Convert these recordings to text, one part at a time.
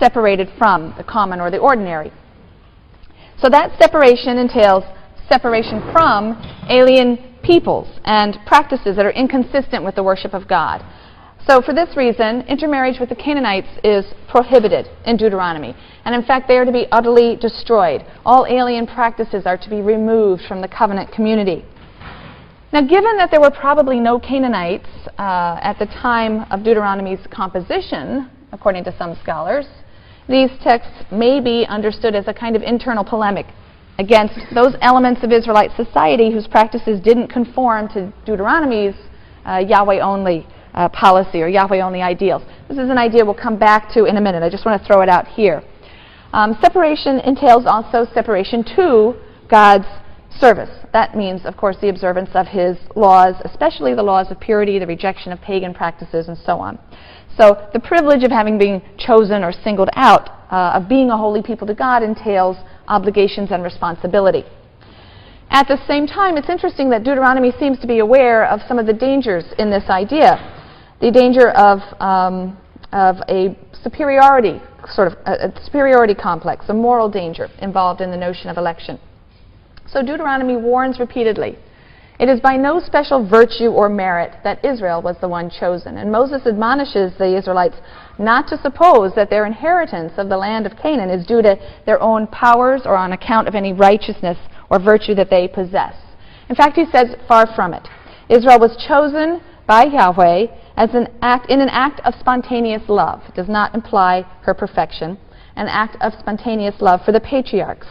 separated from the common or the ordinary. So that separation entails separation from alien peoples and practices that are inconsistent with the worship of God. So for this reason, intermarriage with the Canaanites is prohibited in Deuteronomy. And in fact, they are to be utterly destroyed. All alien practices are to be removed from the covenant community. Now, given that there were probably no Canaanites at the time of Deuteronomy's composition, according to some scholars, these texts may be understood as a kind of internal polemic against those elements of Israelite society whose practices didn't conform to Deuteronomy's Yahweh-only policy or Yahweh-only ideals. This is an idea we'll come back to in a minute. I just want to throw it out here. Separation entails also separation to God's service. That means, of course, the observance of His laws, especially the laws of purity, the rejection of pagan practices, and so on. So the privilege of having been chosen or singled out, of being a holy people to God, entails obligations and responsibility. At the same time, it's interesting that Deuteronomy seems to be aware of some of the dangers in this idea. The danger of a superiority, sort of a superiority complex, a moral danger involved in the notion of election. So Deuteronomy warns repeatedly, it is by no special virtue or merit that Israel was the one chosen. And Moses admonishes the Israelites not to suppose that their inheritance of the land of Canaan is due to their own powers or on account of any righteousness or virtue that they possess. In fact, he says, far from it. Israel was chosen by Yahweh as in an act of spontaneous love. It does not imply her perfection. An act of spontaneous love for the patriarchs.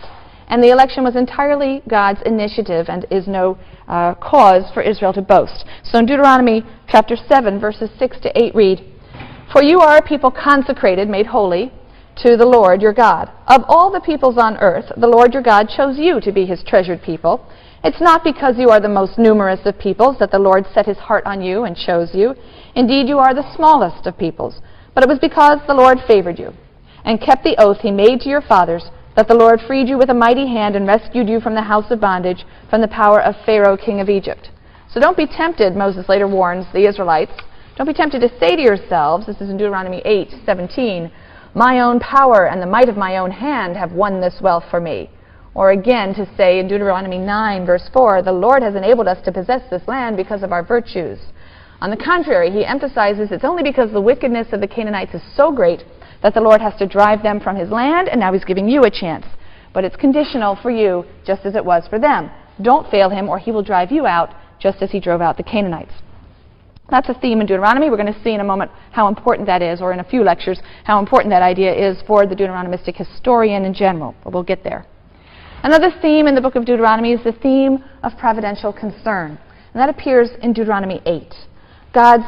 And the election was entirely God's initiative and is no cause for Israel to boast. So in Deuteronomy chapter 7, verses 6 to 8 read, "For you are a people consecrated, made holy, to the Lord your God. Of all the peoples on earth, the Lord your God chose you to be His treasured people. It's not because you are the most numerous of peoples that the Lord set His heart on you and chose you. Indeed, you are the smallest of peoples. But it was because the Lord favored you and kept the oath He made to your fathers, that the Lord freed you with a mighty hand and rescued you from the house of bondage, from the power of Pharaoh, king of Egypt." So don't be tempted, Moses later warns the Israelites, don't be tempted to say to yourselves, this is in Deuteronomy 8:17, "My own power and the might of my own hand have won this wealth for me." Or again to say in Deuteronomy 9, verse 4, "The Lord has enabled us to possess this land because of our virtues." On the contrary, he emphasizes it's only because the wickedness of the Canaanites is so great that the Lord has to drive them from His land, and now He's giving you a chance. But it's conditional for you, just as it was for them. Don't fail Him, or He will drive you out, just as He drove out the Canaanites. That's a theme in Deuteronomy. We're going to see in a moment how important that is, or in a few lectures, how important that idea is for the Deuteronomistic historian in general. But we'll get there. Another theme in the book of Deuteronomy is the theme of providential concern. And that appears in Deuteronomy 8. God's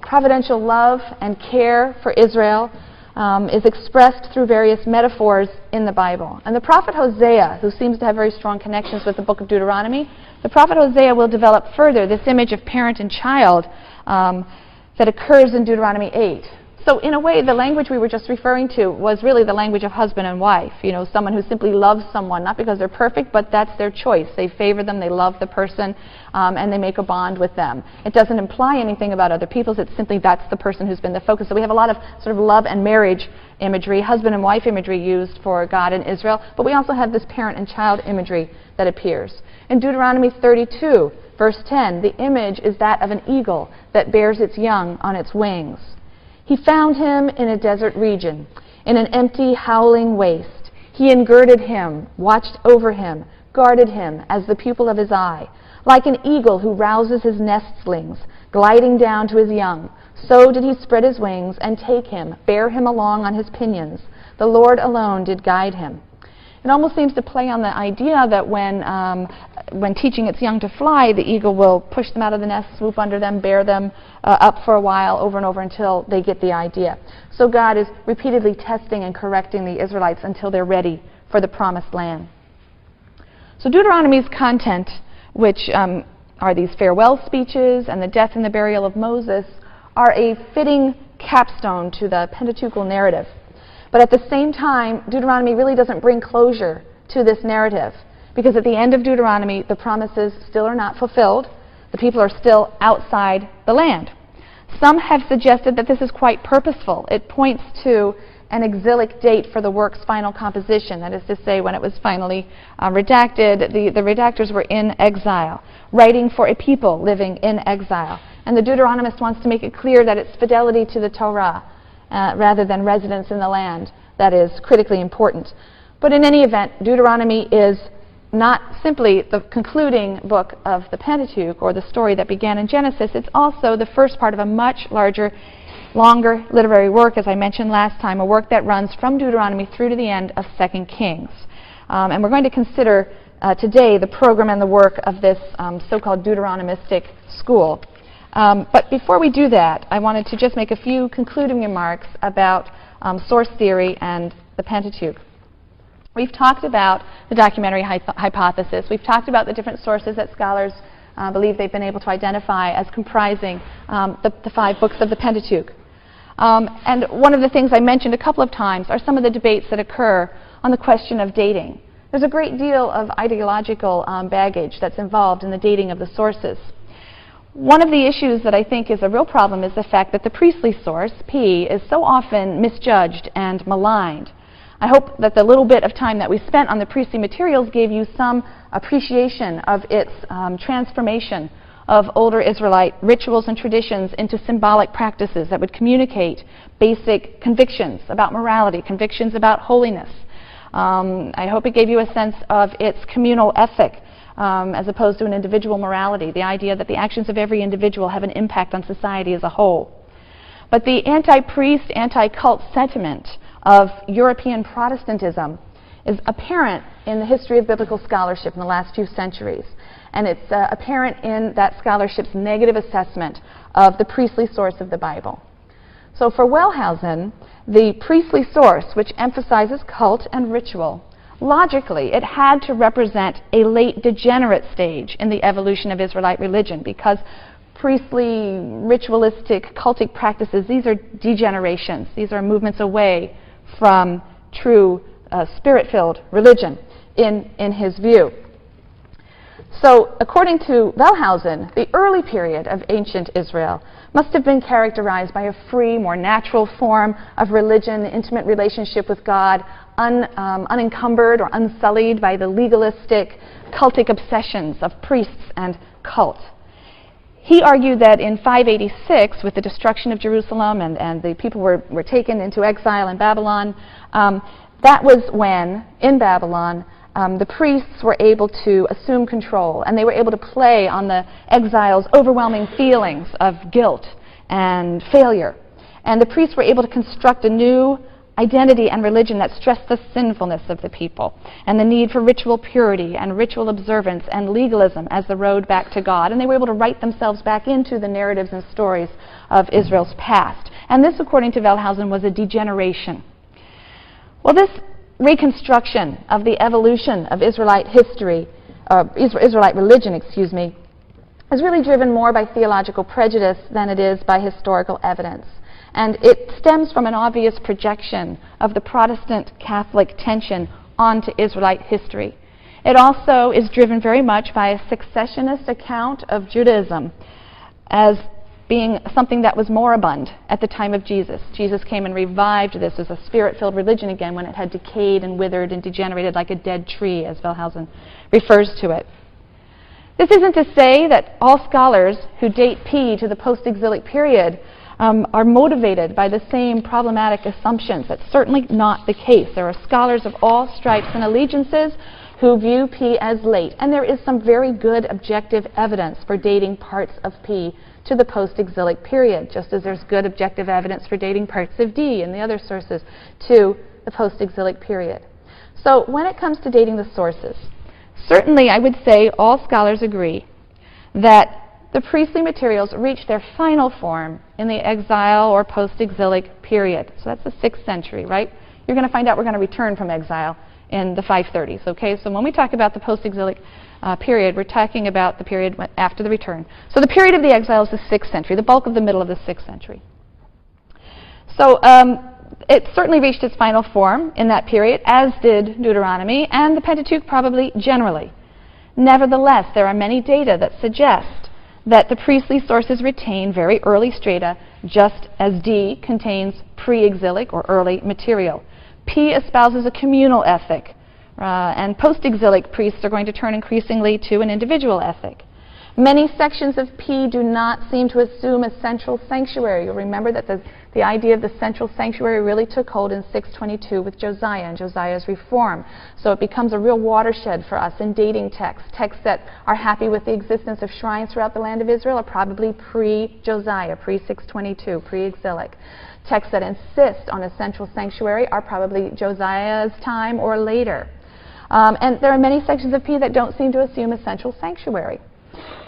providential love and care for Israel is expressed through various metaphors in the Bible. And the prophet Hosea, who seems to have very strong connections with the book of Deuteronomy, the prophet Hosea will develop further this image of parent and child that occurs in Deuteronomy 8. So in a way, the language we were just referring to was really the language of husband and wife. You know, someone who simply loves someone, not because they're perfect, but that's their choice. They favor them, they love the person, and they make a bond with them. It doesn't imply anything about other peoples. It's simply that's the person who's been the focus. So we have a lot of sort of love and marriage imagery, husband and wife imagery used for God and Israel, but we also have this parent and child imagery that appears. In Deuteronomy 32, verse 10, the image is that of an eagle that bears its young on its wings. He found him in a desert region, in an empty, howling waste. He engirded him, watched over him, guarded him as the pupil of his eye. Like an eagle who rouses his nestlings, gliding down to his young, so did he spread his wings and take him, bear him along on his pinions. The Lord alone did guide him. It almost seems to play on the idea that when teaching its young to fly, the eagle will push them out of the nest, swoop under them, bear them up for a while, over and over until they get the idea. So God is repeatedly testing and correcting the Israelites until they're ready for the promised land. So Deuteronomy's content, which are these farewell speeches and the death and the burial of Moses, are a fitting capstone to the Pentateuchal narrative. But at the same time, Deuteronomy really doesn't bring closure to this narrative, because at the end of Deuteronomy, the promises still are not fulfilled. The people are still outside the land. Some have suggested that this is quite purposeful. It points to an exilic date for the work's final composition. That is to say, when it was finally redacted, the redactors were in exile, writing for a people living in exile. And the Deuteronomist wants to make it clear that it's fidelity to the Torah rather than residence in the land that is critically important. But in any event, Deuteronomy is not simply the concluding book of the Pentateuch or the story that began in Genesis. It's also the first part of a much larger, longer literary work, as I mentioned last time, a work that runs from Deuteronomy through to the end of 2 Kings. And we're going to consider today the program and the work of this so-called Deuteronomistic school. But before we do that, I wanted to just make a few concluding remarks about source theory and the Pentateuch. We've talked about the documentary hypothesis. We've talked about the different sources that scholars believe they've been able to identify as comprising the 5 books of the Pentateuch. And one of the things I mentioned a couple of times are some of the debates that occur on the question of dating. There's a great deal of ideological baggage that's involved in the dating of the sources. One of the issues that I think is a real problem is the fact that the priestly source, P, is so often misjudged and maligned. I hope that the little bit of time that we spent on the priestly materials gave you some appreciation of its transformation of older Israelite rituals and traditions into symbolic practices that would communicate basic convictions about morality, convictions about holiness. I hope it gave you a sense of its communal ethic as opposed to an individual morality, the idea that the actions of every individual have an impact on society as a whole. But the anti-priest, anti-cult sentiment of European Protestantism is apparent in the history of biblical scholarship in the last few centuries. And it's apparent in that scholarship's negative assessment of the priestly source of the Bible. So for Wellhausen, the priestly source, which emphasizes cult and ritual, logically, it had to represent a late degenerate stage in the evolution of Israelite religion, because priestly, ritualistic, cultic practices, these are degenerations. These are movements away from true spirit-filled religion in his view. So, according to Wellhausen, the early period of ancient Israel must have been characterized by a free, more natural form of religion, intimate relationship with God, unencumbered or unsullied by the legalistic, cultic obsessions of priests and cult. He argued that in 586, with the destruction of Jerusalem and the people were taken into exile in Babylon, that was when, in Babylon, the priests were able to assume control, and they were able to play on the exiles' overwhelming feelings of guilt and failure. And the priests were able to construct a new identity and religion that stressed the sinfulness of the people and the need for ritual purity and ritual observance and legalism as the road back to God. And they were able to write themselves back into the narratives and stories of Israel's past. And this, according to Wellhausen, was a degeneration. Well, this reconstruction of the evolution of Israelite history, Israelite religion, is really driven more by theological prejudice than it is by historical evidence. And it stems from an obvious projection of the Protestant-Catholic tension onto Israelite history. It also is driven very much by a successionist account of Judaism as being something that was moribund at the time of Jesus. Jesus came and revived this as a spirit-filled religion again when it had decayed and withered and degenerated like a dead tree, as Wellhausen refers to it. This isn't to say that all scholars who date P to the post-exilic period are motivated by the same problematic assumptions. That's certainly not the case. There are scholars of all stripes and allegiances who view P as late, and there is some very good objective evidence for dating parts of P to the post-exilic period, just as there's good objective evidence for dating parts of D and the other sources to the post-exilic period. So when it comes to dating the sources, certainly I would say all scholars agree that the priestly materials reach their final form in the exile or post-exilic period. So that's the 6th century, right? You're going to find out we're going to return from exile in the 530s, okay? So when we talk about the post-exilic period, we're talking about the period after the return. So the period of the exile is the 6th century, the bulk of the middle of the 6th century. So it certainly reached its final form in that period, as did Deuteronomy, and the Pentateuch probably generally. Nevertheless, there are many data that suggest that the priestly sources retain very early strata just as D contains pre-exilic or early material. P espouses a communal ethic, and post-exilic priests are going to turn increasingly to an individual ethic. Many sections of P do not seem to assume a central sanctuary. You'll remember that the idea of the central sanctuary really took hold in 622 with Josiah and Josiah's reform. So it becomes a real watershed for us in dating texts. Texts that are happy with the existence of shrines throughout the land of Israel are probably pre-Josiah, pre-622, pre-exilic. Texts that insist on a central sanctuary are probably Josiah's time or later. And there are many sections of P that don't seem to assume a central sanctuary.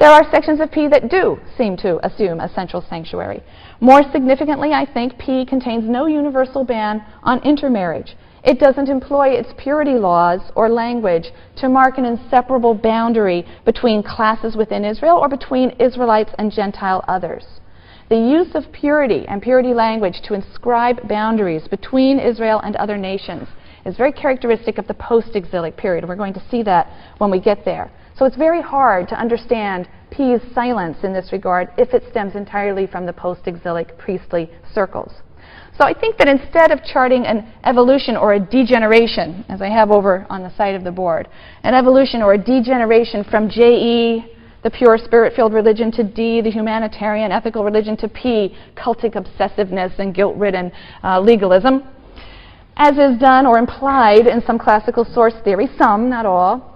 There are sections of P that do seem to assume a central sanctuary. More significantly, I think P contains no universal ban on intermarriage. It doesn't employ its purity laws or language to mark an inseparable boundary between classes within Israel or between Israelites and Gentile others. The use of purity and purity language to inscribe boundaries between Israel and other nations is very characteristic of the post-exilic period, and we're going to see that when we get there. So it's very hard to understand P's silence in this regard if it stems entirely from the post-exilic priestly circles. So I think that instead of charting an evolution or a degeneration, as I have over on the side of the board, an evolution or a degeneration from J.E., the pure spirit-filled religion, to D, the humanitarian ethical religion, to P, cultic obsessiveness and guilt-ridden legalism, as is done or implied in some classical source theory, some, not all,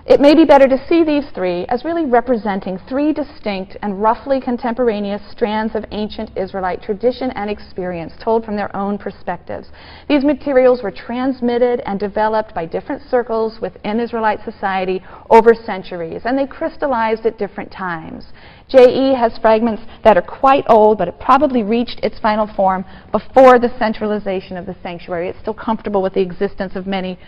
it may be better to see these three as really representing three distinct and roughly contemporaneous strands of ancient Israelite tradition and experience told from their own perspectives. These materials were transmitted and developed by different circles within Israelite society over centuries, and they crystallized at different times. J.E. has fragments that are quite old, but it probably reached its final form before the centralization of the sanctuary. It's still comfortable with the existence of many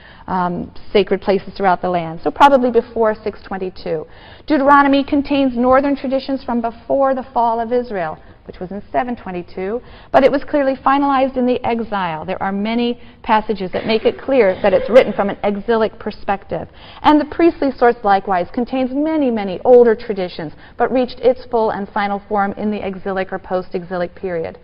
sacred places throughout the land, so probably before 622. Deuteronomy contains northern traditions from before the fall of Israel, which was in 722, but it was clearly finalized in the exile. There are many passages that make it clear that it's written from an exilic perspective. And the priestly source likewise contains many, many older traditions, but reached its full and final form in the exilic or post-exilic period.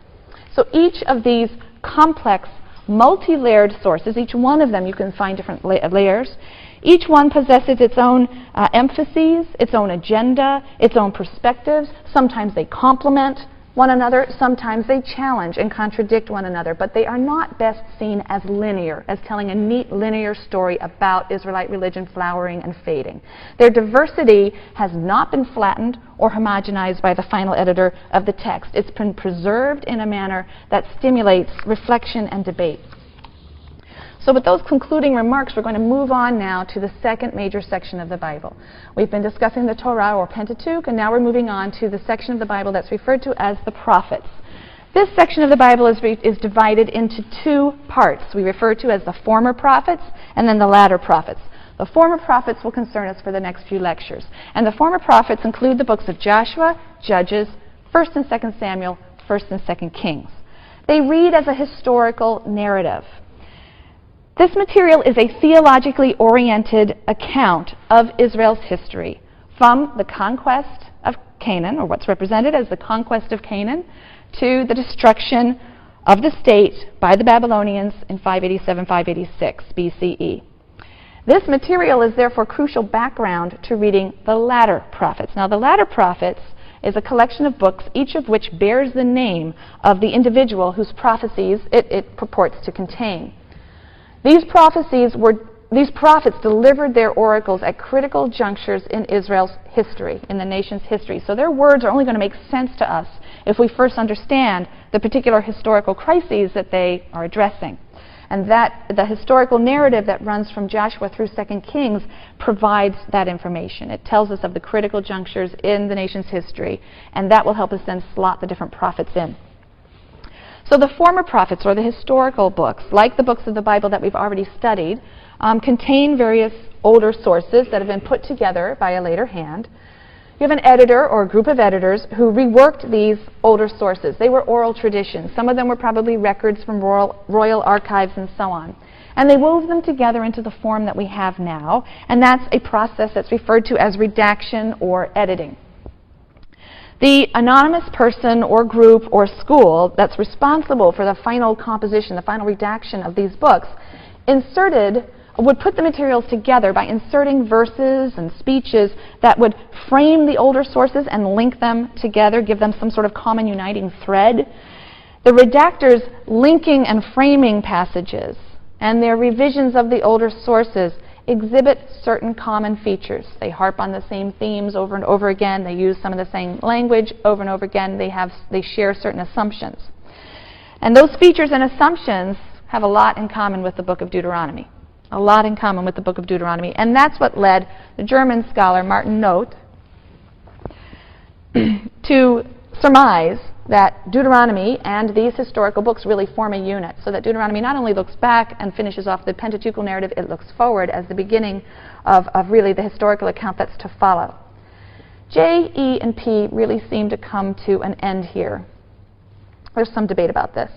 So each of these complex, multi-layered sources, each one of them you can find different layers, each one possesses its own emphases, its own agenda, its own perspectives. Sometimes they complement one another, sometimes they challenge and contradict one another, but they are not best seen as linear, as telling a neat linear story about Israelite religion flowering and fading. Their diversity has not been flattened or homogenized by the final editor of the text. It's been preserved in a manner that stimulates reflection and debate. So with those concluding remarks, we're going to move on now to the second major section of the Bible. We've been discussing the Torah or Pentateuch, and now we're moving on to the section of the Bible that's referred to as the prophets. This section of the Bible is divided into two parts. We refer to as the former prophets and then the latter prophets. The former prophets will concern us for the next few lectures. And the former prophets include the books of Joshua, Judges, 1st and 2nd Samuel, 1st and 2nd Kings. They read as a historical narrative. This material is a theologically oriented account of Israel's history, from the conquest of Canaan, or what's represented as the conquest of Canaan, to the destruction of the state by the Babylonians in 587-586 BCE. This material is therefore crucial background to reading the latter prophets. Now, the latter prophets is a collection of books, each of which bears the name of the individual whose prophecies it purports to contain. These prophets delivered their oracles at critical junctures in Israel's history, in the nation's history. So their words are only going to make sense to us if we first understand the particular historical crises that they are addressing. And that the historical narrative that runs from Joshua through 2 Kings provides that information. It tells us of the critical junctures in the nation's history, and that will help us then slot the different prophets in. So the former prophets, or the historical books, like the books of the Bible that we've already studied, contain various older sources that have been put together by a later hand. You have an editor or a group of editors who reworked these older sources. They were oral traditions. Some of them were probably records from royal archives and so on. And they wove them together into the form that we have now, and that's a process that's referred to as redaction or editing. The anonymous person or group or school that's responsible for the final composition, the final redaction of these books, would put the materials together by inserting verses and speeches that would frame the older sources and link them together, give them some sort of common uniting thread. The redactors linking and framing passages and their revisions of the older sources exhibit certain common features. They harp on the same themes over and over again. They use some of the same language over and over again. They share certain assumptions. And those features and assumptions have a lot in common with the book of Deuteronomy. A lot in common with the book of Deuteronomy. And that's what led the German scholar Martin Noth to surmise that Deuteronomy and these historical books really form a unit, so that Deuteronomy not only looks back and finishes off the Pentateuchal narrative, it looks forward as the beginning of really the historical account that's to follow. J, E, and P really seem to come to an end here. There's some debate about this.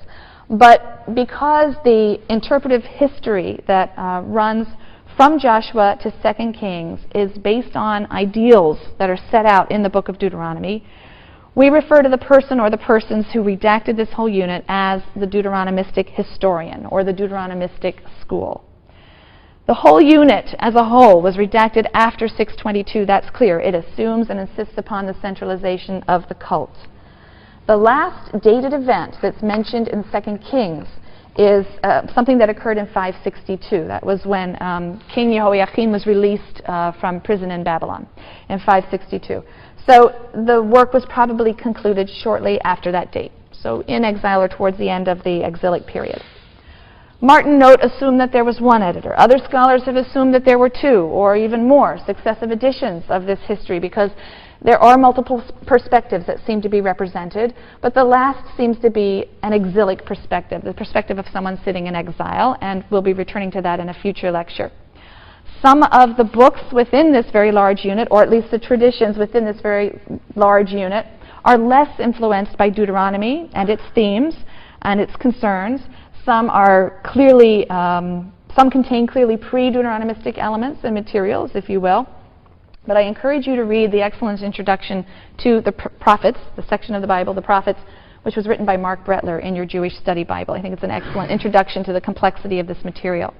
But because the interpretive history that runs from Joshua to 2 Kings is based on ideals that are set out in the book of Deuteronomy, we refer to the person or the persons who redacted this whole unit as the Deuteronomistic historian or the Deuteronomistic school. The whole unit as a whole was redacted after 622, that's clear. It assumes and insists upon the centralization of the cult. The last dated event that's mentioned in 2 Kings is something that occurred in 562. That was when King Jehoiakim was released from prison in Babylon in 562. So the work was probably concluded shortly after that date, so in exile or towards the end of the exilic period. Martin Noth assumed that there was one editor. Other scholars have assumed that there were two or even more successive editions of this history, because there are multiple perspectives that seem to be represented, but the last seems to be an exilic perspective, the perspective of someone sitting in exile, and we'll be returning to that in a future lecture. Some of the books within this very large unit, or at least the traditions within this very large unit, are less influenced by Deuteronomy and its themes and its concerns. Some are clearly, some contain clearly pre-Deuteronomistic elements and materials, if you will. But I encourage you to read the excellent introduction to the prophets, the section of the Bible, the prophets, which was written by Mark Brettler in your Jewish Study Bible. I think it's an excellent introduction to the complexity of this material.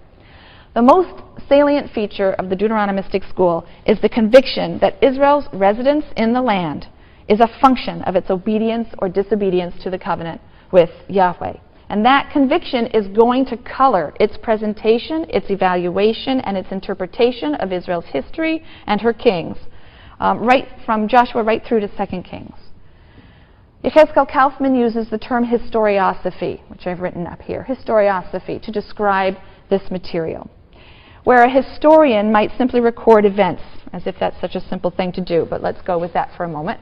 The most salient feature of the Deuteronomistic school is the conviction that Israel's residence in the land is a function of its obedience or disobedience to the covenant with Yahweh. And that conviction is going to color its presentation, its evaluation, and its interpretation of Israel's history and her kings, right from Joshua right through to 2 Kings. Yechezkel Kaufman uses the term historiosophy, which I've written up here, historiosophy, to describe this material, where a historian might simply record events, as if that's such a simple thing to do, but let's go with that for a moment.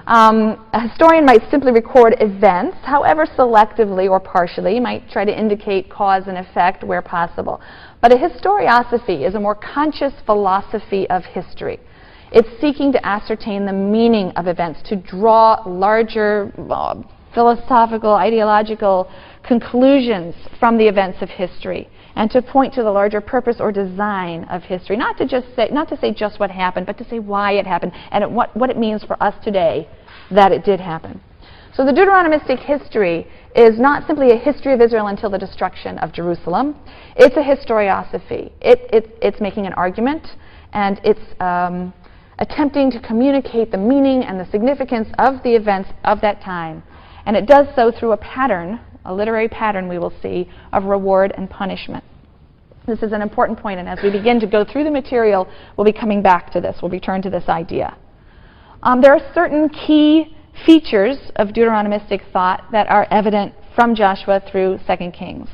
A historian might simply record events, however selectively or partially, might try to indicate cause and effect where possible. But a historiosophy is a more conscious philosophy of history. It's seeking to ascertain the meaning of events, to draw larger philosophical, ideological conclusions from the events of history, and to point to the larger purpose or design of history. Not to say just what happened, but to say why it happened and what it means for us today that it did happen. So the Deuteronomistic history is not simply a history of Israel until the destruction of Jerusalem. It's a historiosophy. It's making an argument, and it's attempting to communicate the meaning and the significance of the events of that time. And it does so through a pattern, a literary pattern we will see, of reward and punishment. This is an important point, and as we begin to go through the material, we'll be coming back to this. We'll return to this idea. There are certain key features of Deuteronomistic thought that are evident from Joshua through 2 Kings.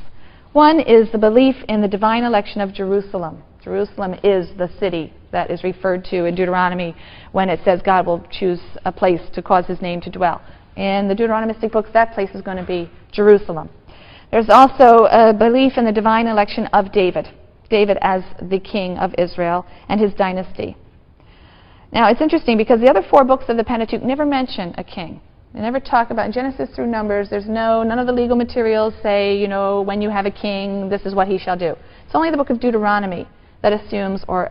One is the belief in the divine election of Jerusalem. Jerusalem is the city that is referred to in Deuteronomy when it says God will choose a place to cause his name to dwell. In the Deuteronomistic books, that place is going to be Jerusalem. There's also a belief in the divine election of David, David as the king of Israel and his dynasty. Now, it's interesting because the other 4 books of the Pentateuch never mention a king. They never talk about, in Genesis through Numbers, none of the legal materials say, when you have a king, this is what he shall do. It's only the book of Deuteronomy that assumes or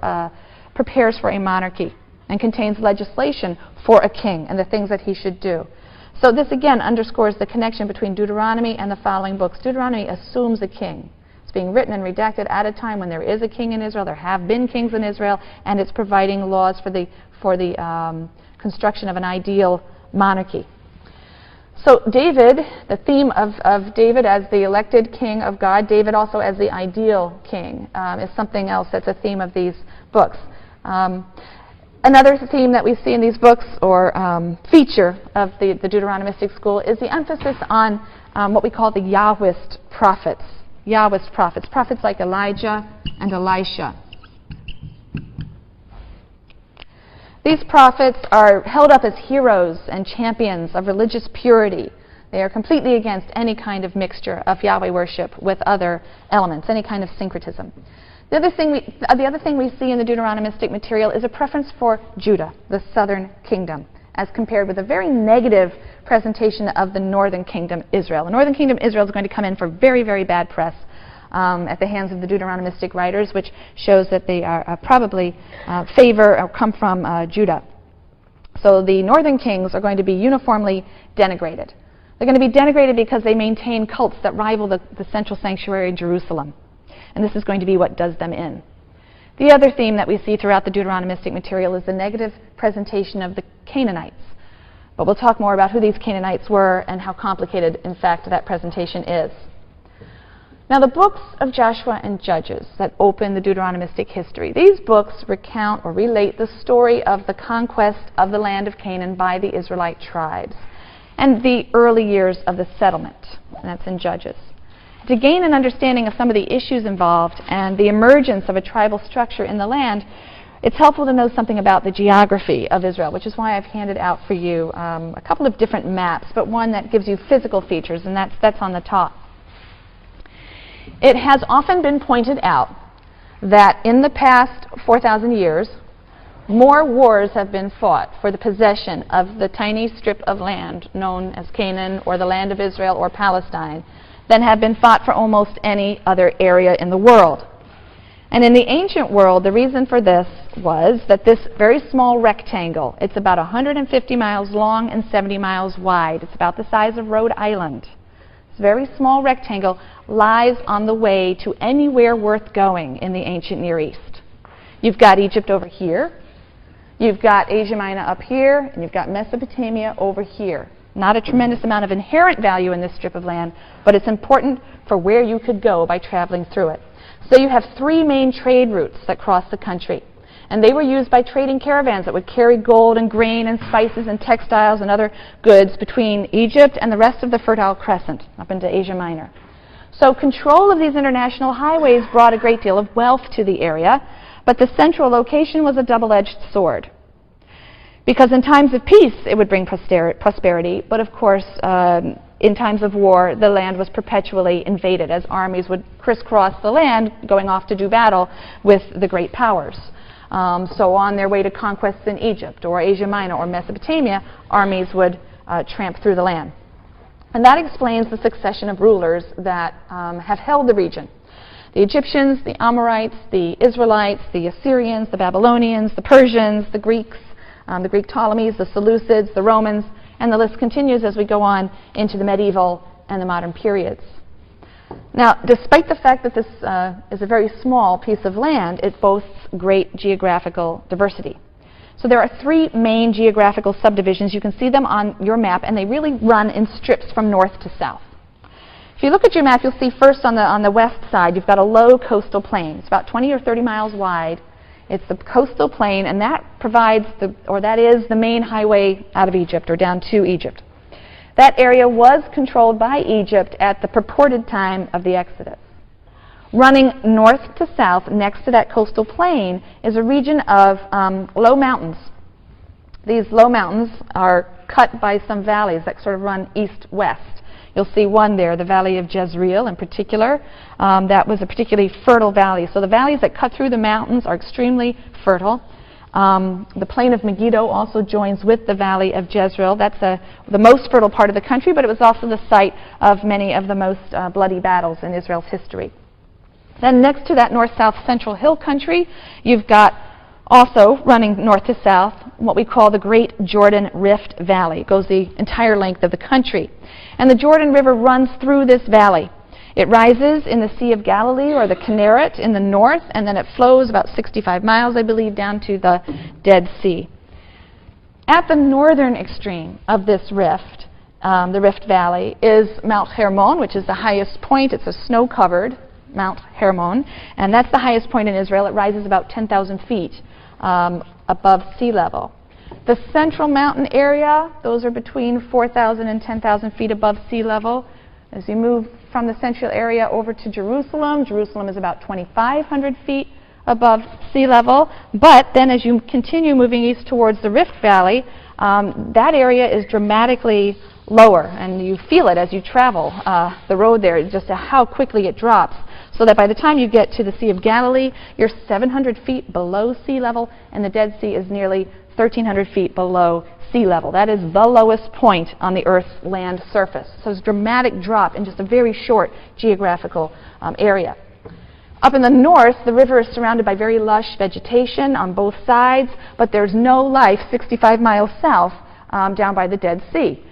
prepares for a monarchy. and contains legislation for a king and the things that he should do. So this again underscores the connection between Deuteronomy and the following books. Deuteronomy assumes a king. It's being written and redacted at a time when there is a king in Israel, there have been kings in Israel, and it's providing laws for the construction of an ideal monarchy. So David, the theme of David as the elected king of God, David also as the ideal king, is something else that's a theme of these books. Another theme that we see in these books, or feature of the Deuteronomistic school, is the emphasis on what we call the Yahwist prophets. Yahwist prophets, prophets like Elijah and Elisha. These prophets are held up as heroes and champions of religious purity. They are completely against any kind of mixture of Yahweh worship with other elements, any kind of syncretism. The other thing we see in the Deuteronomistic material is a preference for Judah, the southern kingdom, as compared with a very negative presentation of the northern kingdom, Israel. The northern kingdom, Israel, is going to come in for very, very bad press at the hands of the Deuteronomistic writers, which shows that they are probably favor or come from Judah. So the northern kings are going to be uniformly denigrated. They're going to be denigrated because they maintain cults that rival the central sanctuary in Jerusalem. And this is going to be what does them in. The other theme that we see throughout the Deuteronomistic material is the negative presentation of the Canaanites. But we'll talk more about who these Canaanites were and how complicated, in fact, that presentation is. Now, the books of Joshua and Judges that open the Deuteronomistic history, these books recount or relate the story of the conquest of the land of Canaan by the Israelite tribes and the early years of the settlement, and that's in Judges. To gain an understanding of some of the issues involved and the emergence of a tribal structure in the land, it's helpful to know something about the geography of Israel, which is why I've handed out for you a couple of different maps, but one that gives you physical features, and that's on the top. It has often been pointed out that in the past 4,000 years, more wars have been fought for the possession of the tiny strip of land known as Canaan or the land of Israel or Palestine than have been fought for almost any other area in the world. And in the ancient world, the reason for this was that this very small rectangle, it's about 150 miles long and 70 miles wide. It's about the size of Rhode Island. This very small rectangle lies on the way to anywhere worth going in the ancient Near East. You've got Egypt over here, you've got Asia Minor up here, and you've got Mesopotamia over here. Not a tremendous amount of inherent value in this strip of land, but it's important for where you could go by traveling through it. So you have three main trade routes that cross the country. And they were used by trading caravans that would carry gold and grain and spices and textiles and other goods between Egypt and the rest of the Fertile Crescent up into Asia Minor. So control of these international highways brought a great deal of wealth to the area, but the central location was a double-edged sword. Because in times of peace, it would bring prosperity, but of course, in times of war, the land was perpetually invaded as armies would crisscross the land, going off to do battle with the great powers. So on their way to conquests in Egypt or Asia Minor or Mesopotamia, armies would tramp through the land. And that explains the succession of rulers that have held the region. The Egyptians, the Amorites, the Israelites, the Assyrians, the Babylonians, the Persians, the Greeks, the Greek Ptolemies, the Seleucids, the Romans, and the list continues as we go on into the medieval and the modern periods. Now, despite the fact that this is a very small piece of land, it boasts great geographical diversity. So there are three main geographical subdivisions. You can see them on your map, and they really run in strips from north to south. If you look at your map, you'll see first on the west side, you've got a low coastal plain. It's about 20 or 30 miles wide. It's the coastal plain, and that provides that is the main highway out of Egypt or down to Egypt. That area was controlled by Egypt at the purported time of the Exodus. Running north to south next to that coastal plain is a region of low mountains. These low mountains are cut by some valleys that sort of run east-west. You'll see one there, the Valley of Jezreel in particular. That was a particularly fertile valley. So the valleys that cut through the mountains are extremely fertile. The plain of Megiddo also joins with the Valley of Jezreel. That's the most fertile part of the country, but it was also the site of many of the most bloody battles in Israel's history. Then next to that north-south central hill country, you've got Also, running north to south, what we call the Great Jordan Rift Valley. It goes the entire length of the country. And the Jordan River runs through this valley. It rises in the Sea of Galilee, or the Kinneret, in the north, and then it flows about 65 miles, I believe, down to the Dead Sea. At the northern extreme of this rift, the Rift Valley, is Mount Hermon, which is the highest point. It's a snow-covered Mount Hermon, and that's the highest point in Israel. It rises about 10,000 feet above sea level. The central mountain area, those are between 4,000 and 10,000 feet above sea level. As you move from the central area over to Jerusalem, Jerusalem is about 2,500 feet above sea level. But then as you continue moving east towards the Rift Valley, that area is dramatically lower, and you feel it as you travel the road there, just how quickly it drops. So that by the time you get to the Sea of Galilee, you're 700 feet below sea level, and the Dead Sea is nearly 1,300 feet below sea level. That is the lowest point on the Earth's land surface. So it's a dramatic drop in just a very short geographical area. Up in the north, the river is surrounded by very lush vegetation on both sides, but there's no life 65 miles south down by the Dead Sea.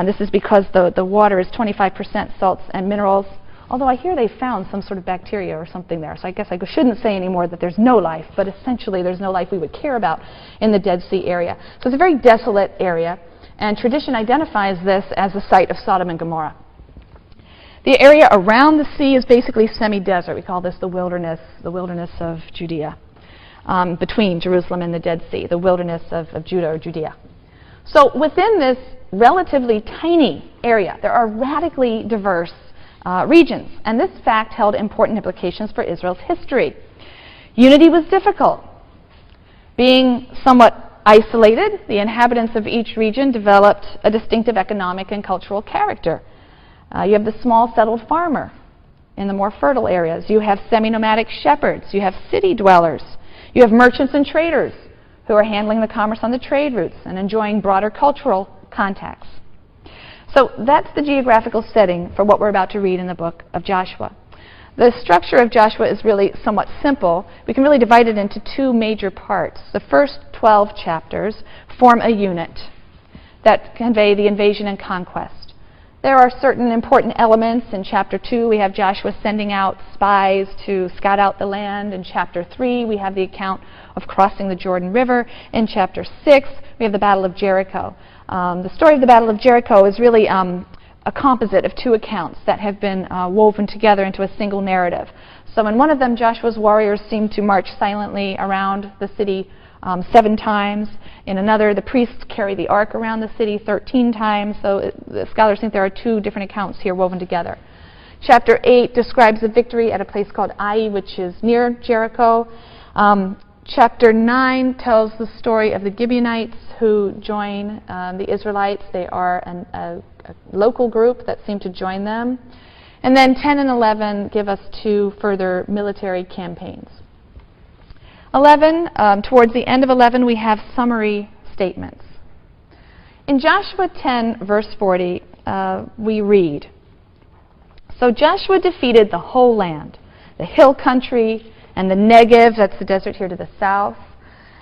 This is because the water is 25% salts and minerals, although I hear they found some sort of bacteria or something there, so I guess I shouldn't say anymore that there's no life, but essentially there's no life we would care about in the Dead Sea area. So it's a very desolate area, and tradition identifies this as the site of Sodom and Gomorrah. The area around the sea is basically semi-desert. We call this the wilderness of Judea, between Jerusalem and the Dead Sea, the wilderness of Judah or Judea. So within this relatively tiny area, there are radically diverse regions, and this fact held important implications for Israel's history. Unity was difficult. Being somewhat isolated, the inhabitants of each region developed a distinctive economic and cultural character. You have the small settled farmer in the more fertile areas. You have semi-nomadic shepherds. You have city dwellers. You have merchants and traders who are handling the commerce on the trade routes and enjoying broader cultural contacts. So that's the geographical setting for what we're about to read in the book of Joshua. The structure of Joshua is really somewhat simple. We can really divide it into two major parts. The first 12 chapters form a unit that convey the invasion and conquest. There are certain important elements. In chapter 2, we have Joshua sending out spies to scout out the land. In chapter 3, we have the account of crossing the Jordan River. In chapter 6, we have the Battle of Jericho. The story of the Battle of Jericho is really a composite of two accounts that have been woven together into a single narrative. So in one of them, Joshua's warriors seem to march silently around the city 7 times. In another, the priests carry the ark around the city 13 times. So the scholars think there are two different accounts here woven together. Chapter 8 describes a victory at a place called Ai, which is near Jericho. Chapter 9 tells the story of the Gibeonites who join the Israelites. They are a local group that seem to join them. And then 10 and 11 give us 2 further military campaigns. 11, towards the end of 11, we have summary statements. In Joshua 10, verse 40, we read, "So Joshua defeated the whole land, the hill country, and the Negev," that's the desert here to the south,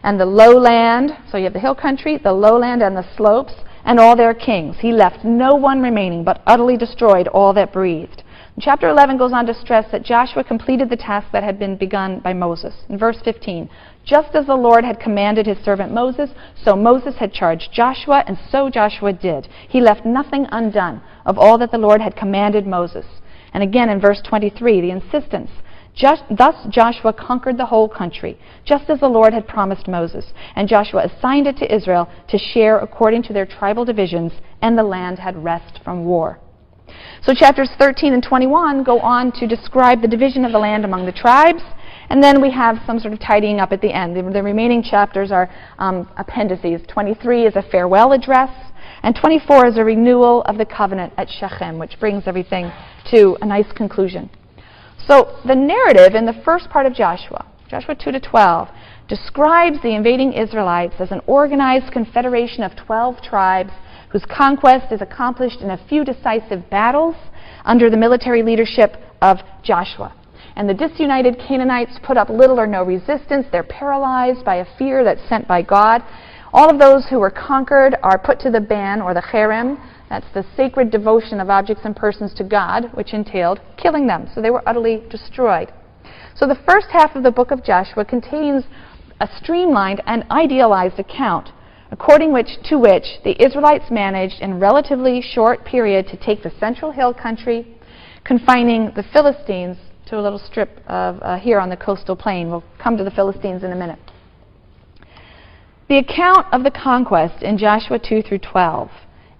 "and the lowland," so you have the hill country, the lowland, and the slopes, "and all their kings. He left no one remaining, but utterly destroyed all that breathed." Chapter 11 goes on to stress that Joshua completed the task that had been begun by Moses. In verse 15, "Just as the Lord had commanded his servant Moses, so Moses had charged Joshua, and so Joshua did. He left nothing undone of all that the Lord had commanded Moses." And again in verse 23, the insistence, "Thus Joshua conquered the whole country, just as the Lord had promised Moses. And Joshua assigned it to Israel to share according to their tribal divisions, and the land had rest from war." So chapters 13 and 21 go on to describe the division of the land among the tribes, and then we have some sort of tidying up at the end. The remaining chapters are appendices. 23 is a farewell address, and 24 is a renewal of the covenant at Shechem, which brings everything to a nice conclusion. So the narrative in the first part of Joshua 2 to 12, describes the invading Israelites as an organized confederation of 12 tribes whose conquest is accomplished in a few decisive battles under the military leadership of Joshua. and the disunited Canaanites put up little or no resistance. They're paralyzed by a fear that's sent by God. All of those who were conquered are put to the ban, or the cherem. That's the sacred devotion of objects and persons to God, which entailed killing them. So they were utterly destroyed. So the first half of the book of Joshua contains a streamlined and idealized account, according to which the Israelites managed in a relatively short period to take the central hill country, confining the Philistines to a little strip of here on the coastal plain. We'll come to the Philistines in a minute. The account of the conquest in Joshua 2 through 12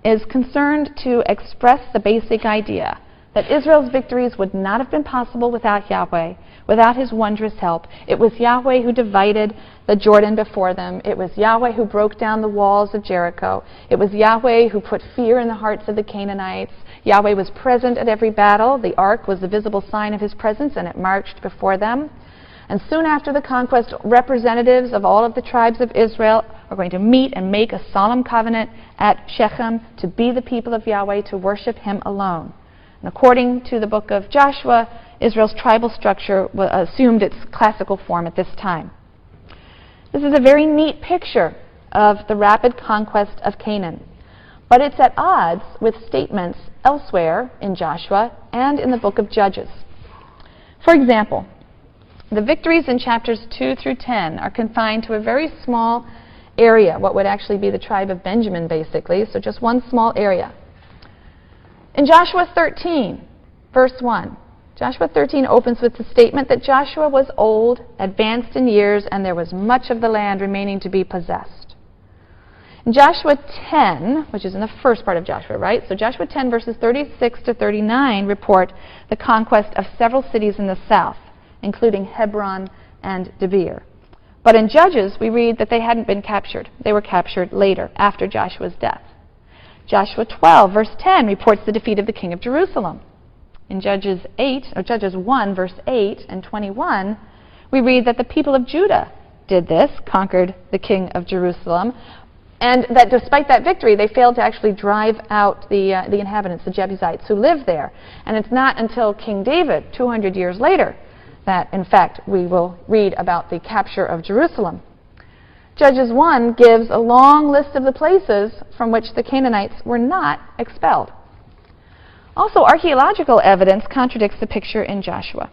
is concerned to express the basic idea that Israel's victories would not have been possible without Yahweh, without His wondrous help. It was Yahweh who divided the Jordan before them. It was Yahweh who broke down the walls of Jericho. It was Yahweh who put fear in the hearts of the Canaanites. Yahweh was present at every battle. The ark was the visible sign of His presence, and it marched before them. And soon after the conquest, representatives of all of the tribes of Israel are going to meet and make a solemn covenant at Shechem to be the people of Yahweh, to worship Him alone. And according to the book of Joshua, Israel's tribal structure assumed its classical form at this time. This is a very neat picture of the rapid conquest of Canaan, but it's at odds with statements elsewhere in Joshua and in the book of Judges. For example, the victories in chapters 2 through 10 are confined to a very small area, what would actually be the tribe of Benjamin, basically, so just one small area. In Joshua 13, verse 1, Joshua 13 opens with the statement that Joshua was old, advanced in years, and there was much of the land remaining to be possessed. In Joshua 10, which is in the first part of Joshua, right? So Joshua 10, verses 36 to 39 report the conquest of several cities in the south, including Hebron and Debir. But in Judges, we read that they hadn't been captured. They were captured later, after Joshua's death. Joshua 12, verse 10 reports the defeat of the king of Jerusalem. In Judges 1, verse 8 and 21, we read that the people of Judah did this, conquered the king of Jerusalem, and that despite that victory, they failed to actually drive out the inhabitants, the Jebusites, who lived there. And it's not until King David, 200 years later, that, in fact, we will read about the capture of Jerusalem. Judges 1 gives a long list of the places from which the Canaanites were not expelled. Also, archaeological evidence contradicts the picture in Joshua.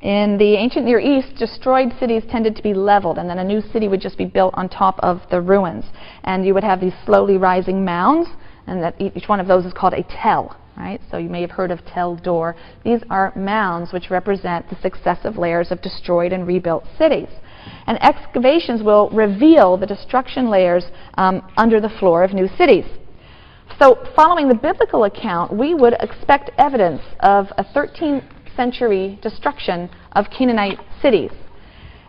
In the ancient Near East, destroyed cities tended to be leveled, and then a new city would just be built on top of the ruins. And you would have these slowly rising mounds, and that each one of those is called a tell. Right? So you may have heard of Tel Dor. These are mounds which represent the successive layers of destroyed and rebuilt cities. And excavations will reveal the destruction layers under the floor of new cities. So following the biblical account, we would expect evidence of a 13th century destruction of Canaanite cities.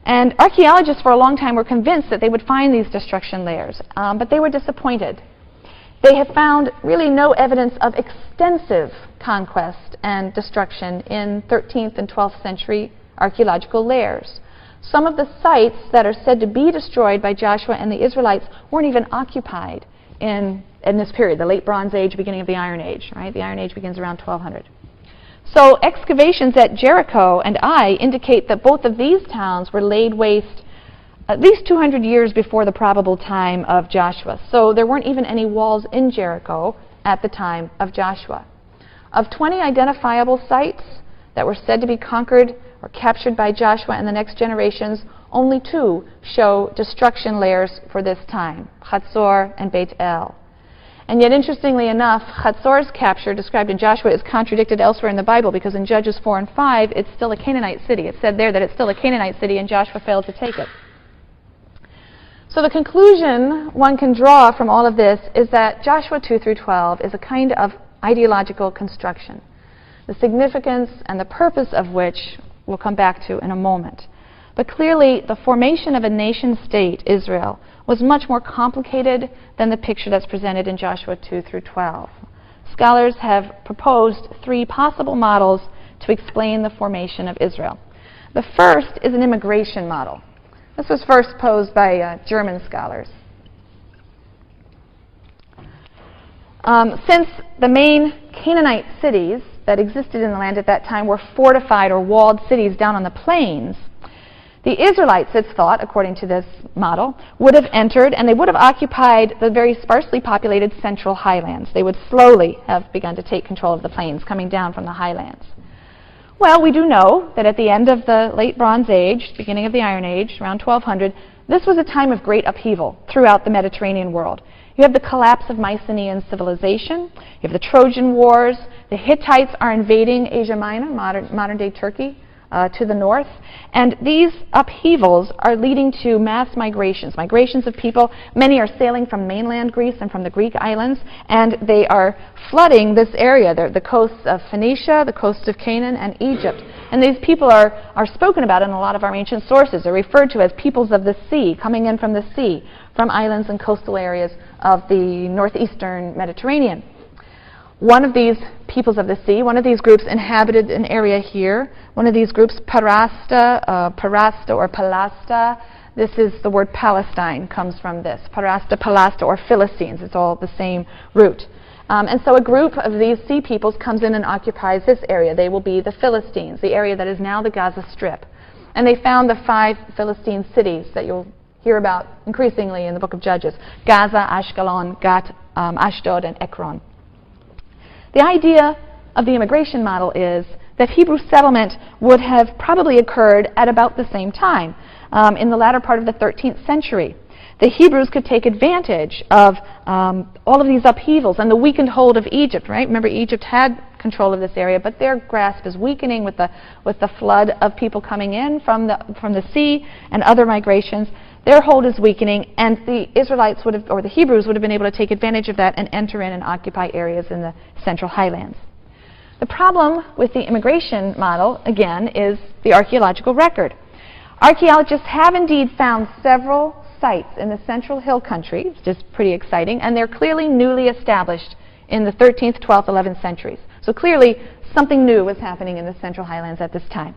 And archaeologists for a long time were convinced that they would find these destruction layers, but they were disappointed. They have found really no evidence of extensive conquest and destruction in 13th and 12th century archaeological layers. Some of the sites that are said to be destroyed by Joshua and the Israelites weren't even occupied in this period, the late Bronze Age, beginning of the Iron Age. Right? The Iron Age begins around 1200. So excavations at Jericho and Ai indicate that both of these towns were laid waste at least 200 years before the probable time of Joshua. So there weren't even any walls in Jericho at the time of Joshua. Of 20 identifiable sites that were said to be conquered or captured by Joshua and the next generations, only 2 show destruction layers for this time, Chatzor and Beit El. And yet, interestingly enough, Chatzor's capture, described in Joshua, is contradicted elsewhere in the Bible, because in Judges 4 and 5, it's still a Canaanite city. It said there that it's still a Canaanite city, and Joshua failed to take it. So the conclusion one can draw from all of this is that Joshua 2 through 12 is a kind of ideological construction, the significance and the purpose of which we'll come back to in a moment. But clearly, the formation of a nation-state, Israel, was much more complicated than the picture that's presented in Joshua 2 through 12. Scholars have proposed 3 possible models to explain the formation of Israel. The first is an immigration model. This was first posed by German scholars. Since the main Canaanite cities that existed in the land at that time were fortified or walled cities down on the plains, the Israelites, it's thought, according to this model, would have entered and they would have occupied the very sparsely populated central highlands. They would slowly have begun to take control of the plains coming down from the highlands. Well, we do know that at the end of the late Bronze Age, beginning of the Iron Age, around 1200, this was a time of great upheaval throughout the Mediterranean world. You have the collapse of Mycenaean civilization, you have the Trojan Wars, the Hittites are invading Asia Minor, modern-day Turkey, to the north, and these upheavals are leading to mass migrations of people. Many are sailing from mainland Greece and from the Greek islands, and they are flooding this area, the coasts of Phoenicia, the coasts of Canaan, and Egypt. And these people are spoken about in a lot of our ancient sources. They're referred to as peoples of the sea, coming in from the sea, from islands and coastal areas of the northeastern Mediterranean. One of these peoples of the sea, one of these groups inhabited an area here. One of these groups, Parasta or Palasta. This is the word Palestine comes from this. Parasta, Palasta, or Philistines. It's all the same root. And so a group of these sea peoples comes in and occupies this area. They will be the Philistines, the area that is now the Gaza Strip. And they found the 5 Philistine cities that you'll hear about increasingly in the book of Judges: Gaza, Ashkelon, Gat, Ashdod, and Ekron. The idea of the immigration model is that Hebrew settlement would have probably occurred at about the same time, in the latter part of the 13th century. The Hebrews could take advantage of all of these upheavals and the weakened hold of Egypt, right? Remember, Egypt had control of this area, but their grasp is weakening with the flood of people coming in from the sea and other migrations. Their hold is weakening, and the Israelites would have, or the Hebrews would have been able to take advantage of that and enter in and occupy areas in the central highlands. The problem with the immigration model, again, is the archaeological record. Archaeologists have indeed found several sites in the central hill country, which is pretty exciting, and they're clearly newly established in the 13th, 12th, 11th centuries. So clearly something new was happening in the central highlands at this time.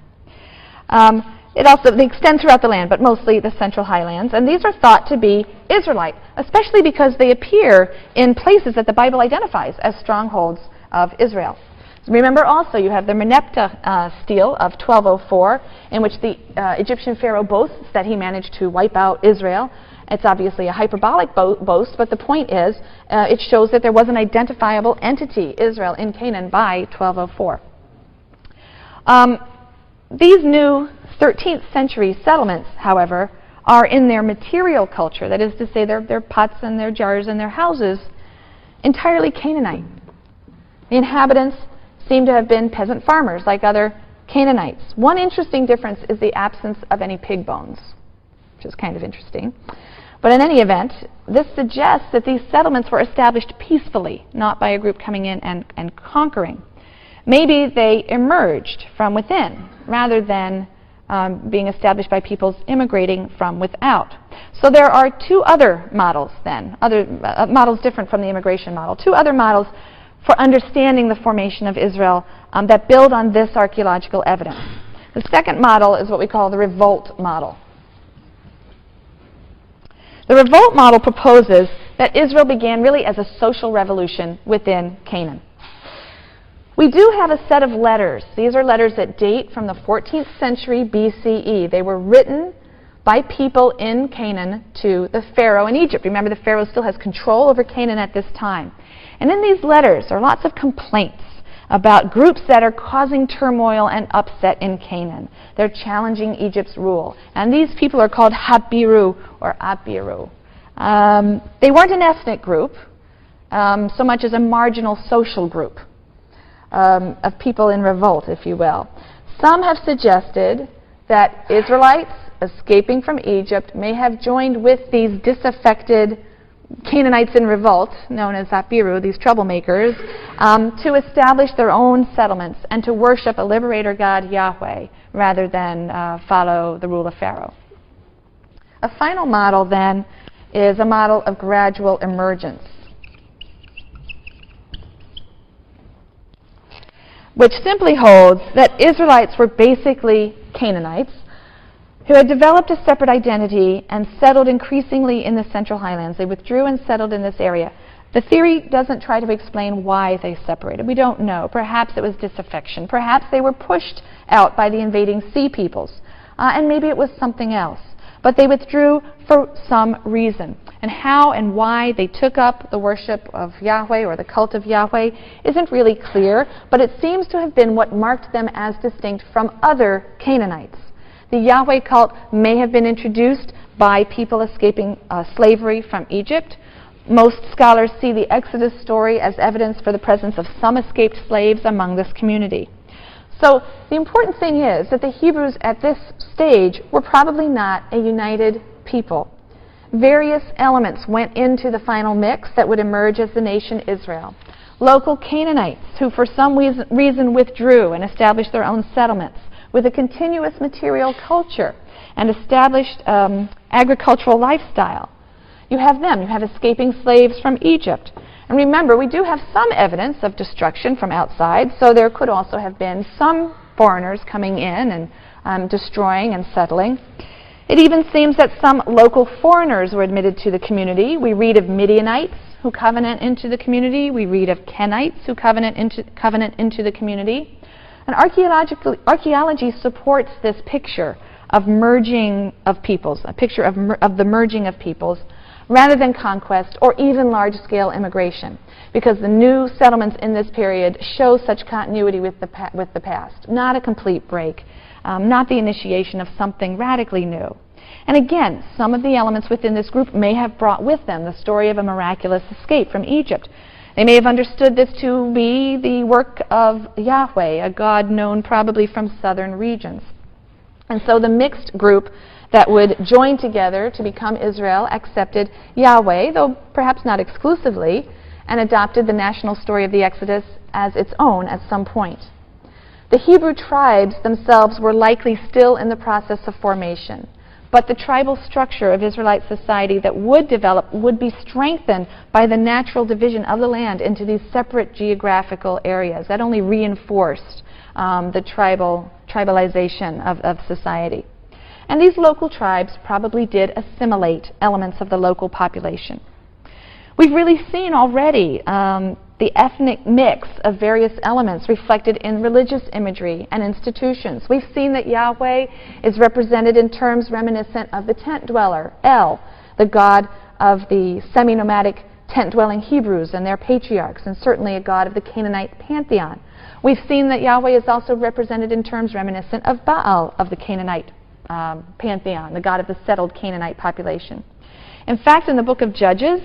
They extend throughout the land, but mostly the central highlands. And these are thought to be Israelite, especially because they appear in places that the Bible identifies as strongholds of Israel. So remember also, you have the Merneptah stele of 1204, in which the Egyptian pharaoh boasts that he managed to wipe out Israel. It's obviously a hyperbolic boast, but the point is, it shows that there was an identifiable entity, Israel, in Canaan by 1204. These new 13th century settlements, however, are in their material culture, that is to say their pots and their jars and their houses, entirely Canaanite. The inhabitants seem to have been peasant farmers like other Canaanites. One interesting difference is the absence of any pig bones, which is kind of interesting. But in any event, this suggests that these settlements were established peacefully, not by a group coming in and conquering. Maybe they emerged from within rather than being established by peoples immigrating from without. So there are 2 other models then, models different from the immigration model, 2 other models for understanding the formation of Israel that build on this archaeological evidence. The second model is what we call the revolt model. The revolt model proposes that Israel began really as a social revolution within Canaan. We do have a set of letters. These are letters that date from the 14th century BCE. They were written by people in Canaan to the Pharaoh in Egypt. Remember, the Pharaoh still has control over Canaan at this time. And in these letters are lots of complaints about groups that are causing turmoil and upset in Canaan. They're challenging Egypt's rule. And these people are called Habiru or Abiru. They weren't an ethnic group so much as a marginal social group of people in revolt, if you will. Some have suggested that Israelites escaping from Egypt may have joined with these disaffected Canaanites in revolt, known as Abiru, these troublemakers, to establish their own settlements and to worship a liberator god, Yahweh, rather than follow the rule of Pharaoh. A final model, then, is a model of gradual emergence, which simply holds that Israelites were basically Canaanites who had developed a separate identity and settled increasingly in the Central Highlands. They withdrew and settled in this area. The theory doesn't try to explain why they separated. We don't know. Perhaps it was disaffection. Perhaps they were pushed out by the invading sea peoples. And maybe it was something else. But they withdrew for some reason. And how and why they took up the worship of Yahweh or the cult of Yahweh isn't really clear, but it seems to have been what marked them as distinct from other Canaanites. The Yahweh cult may have been introduced by people escaping slavery from Egypt. Most scholars see the Exodus story as evidence for the presence of some escaped slaves among this community. So the important thing is that the Hebrews at this stage were probably not a united people. Various elements went into the final mix that would emerge as the nation Israel. Local Canaanites who for some reason withdrew and established their own settlements with a continuous material culture and established agricultural lifestyle. You have them. You have escaping slaves from Egypt. And remember, we do have some evidence of destruction from outside, so there could also have been some foreigners coming in and destroying and settling. It even seems that some local foreigners were admitted to the community. We read of Midianites who covenant into the community. We read of Kenites who covenant into the community. And archaeology supports this picture of merging of peoples, a picture of the merging of peoples, rather than conquest or even large-scale immigration, because the new settlements in this period show such continuity with the past, not a complete break, not the initiation of something radically new. And again, some of the elements within this group may have brought with them the story of a miraculous escape from Egypt. They may have understood this to be the work of Yahweh, a god known probably from southern regions. And so the mixed group that would join together to become Israel accepted Yahweh, though perhaps not exclusively, and adopted the national story of the Exodus as its own at some point. The Hebrew tribes themselves were likely still in the process of formation, but the tribal structure of Israelite society that would develop would be strengthened by the natural division of the land into these separate geographical areas. That only reinforced the tribalization of society. And these local tribes probably did assimilate elements of the local population. We've really seen already the ethnic mix of various elements reflected in religious imagery and institutions. We've seen that Yahweh is represented in terms reminiscent of the tent dweller, El, the god of the semi-nomadic tent-dwelling Hebrews and their patriarchs, and certainly a god of the Canaanite pantheon. We've seen that Yahweh is also represented in terms reminiscent of Baal of the Canaanite pantheon, the god of the settled Canaanite population. In fact, in the book of Judges,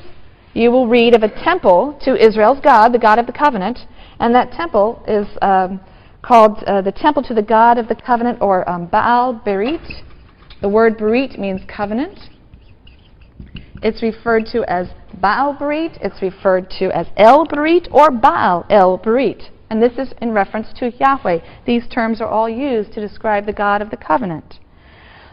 you will read of a temple to Israel's God, the God of the covenant, and that temple is called the temple to the God of the covenant, or Baal Berit. The word Berit means covenant. It's referred to as Baal Berit, it's referred to as El Berit, or Baal El Berit. And this is in reference to Yahweh. These terms are all used to describe the God of the covenant.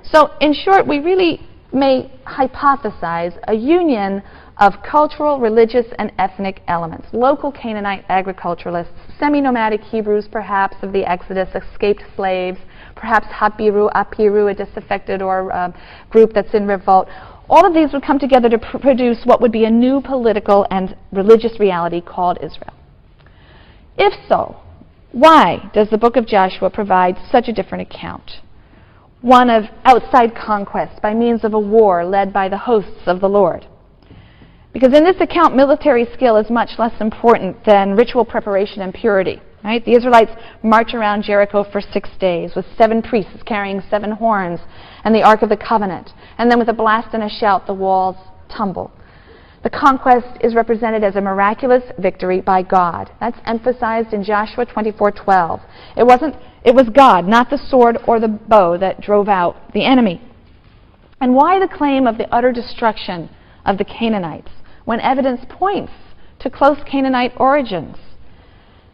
So, in short, we really may hypothesize a union of cultural, religious, and ethnic elements. Local Canaanite agriculturalists, semi-nomadic Hebrews, perhaps, of the Exodus, escaped slaves, perhaps Hapiru, Apiru, a disaffected or group that's in revolt. All of these would come together to produce what would be a new political and religious reality called Israel. If so, why does the book of Joshua provide such a different account? One of outside conquest by means of a war led by the hosts of the Lord. Because in this account, military skill is much less important than ritual preparation and purity. Right? The Israelites march around Jericho for 6 days with 7 priests carrying 7 horns and the Ark of the Covenant. And then with a blast and a shout, the walls tumble. The conquest is represented as a miraculous victory by God. That's emphasized in Joshua 24:12. It was God, not the sword or the bow, that drove out the enemy. And why the claim of the utter destruction of the Canaanites when evidence points to close Canaanite origins?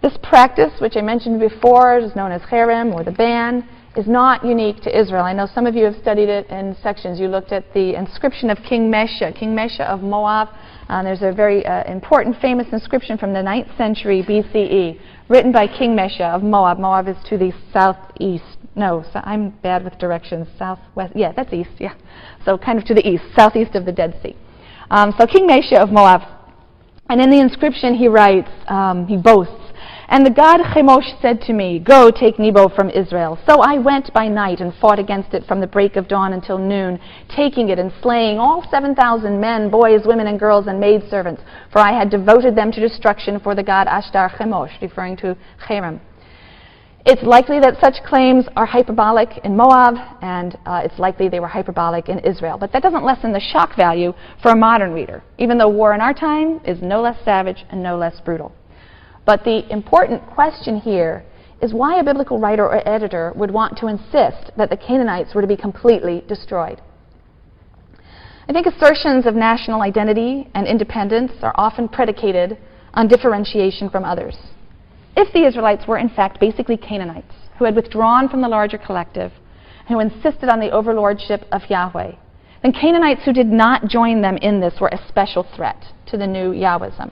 This practice, which I mentioned before, is known as cherem, or the ban, is not unique to Israel. I know some of you have studied it in sections. You looked at the inscription of King Mesha of Moab. There's a very important, famous inscription from the 9th century BCE, written by King Mesha of Moab. Moab is to the southeast. No, I'm bad with directions. Southwest. Yeah, that's east. Yeah, so kind of to the east, southeast of the Dead Sea. So King Mesha of Moab And in the inscription he writes, he boasts, "And the god Chemosh said to me, 'Go, take Nebo from Israel.' So I went by night and fought against it from the break of dawn until noon, taking it and slaying all 7,000 men, boys, women, and girls, and maidservants, for I had devoted them to destruction for the god Ashtar Chemosh," referring to Cherem. It's likely that such claims are hyperbolic in Moab, and it's likely they were hyperbolic in Israel. But that doesn't lessen the shock value for a modern reader, even though war in our time is no less savage and no less brutal. But the important question here is why a biblical writer or editor would want to insist that the Canaanites were to be completely destroyed. I think assertions of national identity and independence are often predicated on differentiation from others. If the Israelites were in fact basically Canaanites who had withdrawn from the larger collective, who insisted on the overlordship of Yahweh, then Canaanites who did not join them in this were a special threat to the new Yahwism.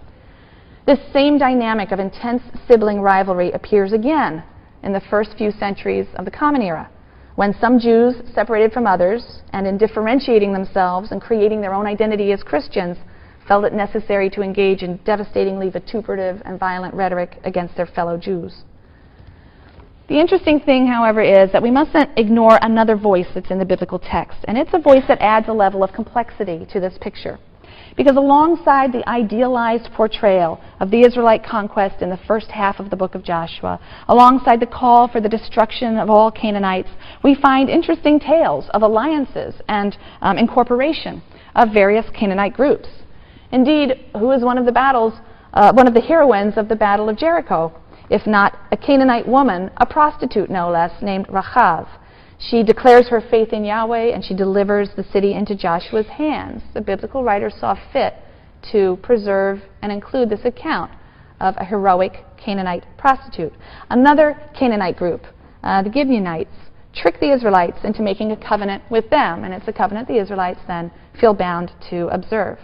This same dynamic of intense sibling rivalry appears again in the first few centuries of the Common Era, when some Jews separated from others and in differentiating themselves and creating their own identity as Christians, felt it necessary to engage in devastatingly vituperative and violent rhetoric against their fellow Jews. The interesting thing, however, is that we mustn't ignore another voice that's in the biblical text, and it's a voice that adds a level of complexity to this picture. Because alongside the idealized portrayal of the Israelite conquest in the first half of the book of Joshua, alongside the call for the destruction of all Canaanites, we find interesting tales of alliances and incorporation of various Canaanite groups. Indeed, who is one of the heroines of the Battle of Jericho, if not a Canaanite woman, a prostitute no less, named Rachav? She declares her faith in Yahweh and she delivers the city into Joshua's hands. The biblical writer saw fit to preserve and include this account of a heroic Canaanite prostitute. Another Canaanite group, the Gibeonites, tricked the Israelites into making a covenant with them, and it's a covenant the Israelites then feel bound to observe.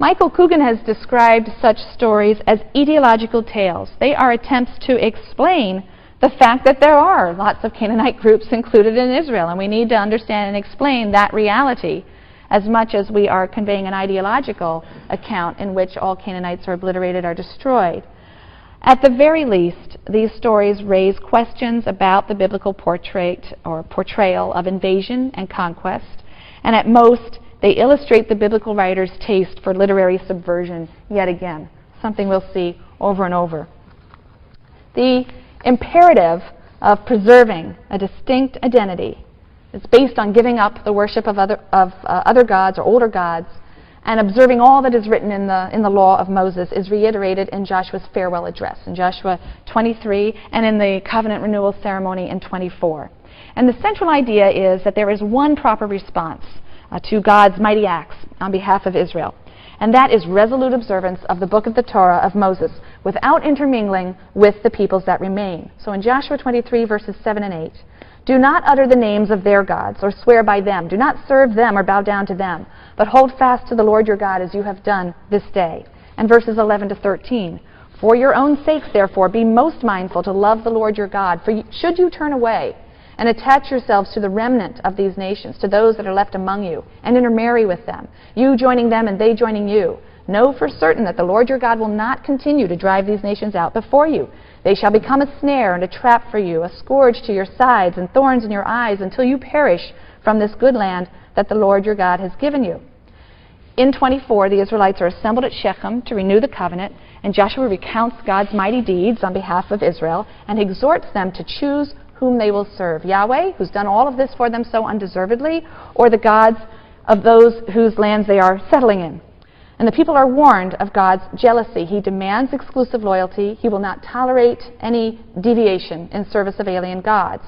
Michael Coogan has described such stories as etiological tales. They are attempts to explain the fact that there are lots of Canaanite groups included in Israel, and we need to understand and explain that reality as much as we are conveying an ideological account in which all Canaanites are obliterated or destroyed. At the very least, these stories raise questions about the biblical portrayal of invasion and conquest, and at most, they illustrate the biblical writer's taste for literary subversion yet again, something we'll see over and over. The imperative of preserving a distinct identity is based on giving up the worship of other gods or older gods and observing all that is written in the law of Moses is reiterated in Joshua's farewell address in Joshua 23 and in the covenant renewal ceremony in 24. And the central idea is that there is one proper response to God's mighty acts on behalf of Israel. And that is resolute observance of the book of the Torah of Moses without intermingling with the peoples that remain. So in Joshua 23, verses 7 and 8, "Do not utter the names of their gods or swear by them. Do not serve them or bow down to them, but hold fast to the Lord your God as you have done this day." And verses 11 to 13, "For your own sakes, therefore, be most mindful to love the Lord your God. For should you turn away and attach yourselves to the remnant of these nations, to those that are left among you, and intermarry with them, you joining them and they joining you, know for certain that the Lord your God will not continue to drive these nations out before you. They shall become a snare and a trap for you, a scourge to your sides and thorns in your eyes, until you perish from this good land that the Lord your God has given you." In 24, the Israelites are assembled at Shechem to renew the covenant, and Joshua recounts God's mighty deeds on behalf of Israel and exhorts them to choose whom they will serve: Yahweh, who's done all of this for them so undeservedly, or the gods of those whose lands they are settling in. And the people are warned of God's jealousy. He demands exclusive loyalty. He will not tolerate any deviation in service of alien gods.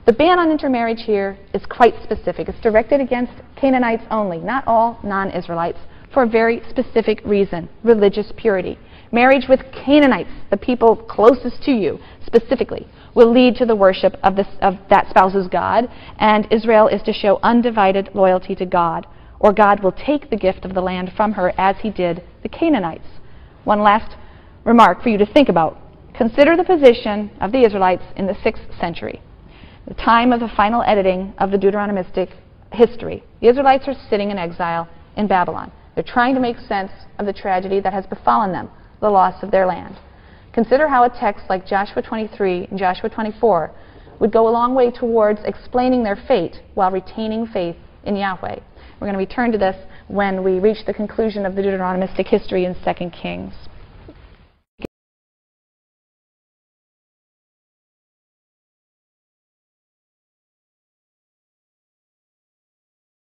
The ban on intermarriage here is quite specific. It's directed against Canaanites only, not all non-Israelites, for a very specific reason: religious purity. Marriage with Canaanites, the people closest to you, specifically, will lead to the worship of that spouse's God, and Israel is to show undivided loyalty to God, or God will take the gift of the land from her as he did the Canaanites. One last remark for you to think about. Consider the position of the Israelites in the 6th century, the time of the final editing of the Deuteronomistic history. The Israelites are sitting in exile in Babylon. They're trying to make sense of the tragedy that has befallen them, the loss of their land. Consider how a text like Joshua 23 and Joshua 24 would go a long way towards explaining their fate while retaining faith in Yahweh. We're going to return to this when we reach the conclusion of the Deuteronomistic history in 2 Kings.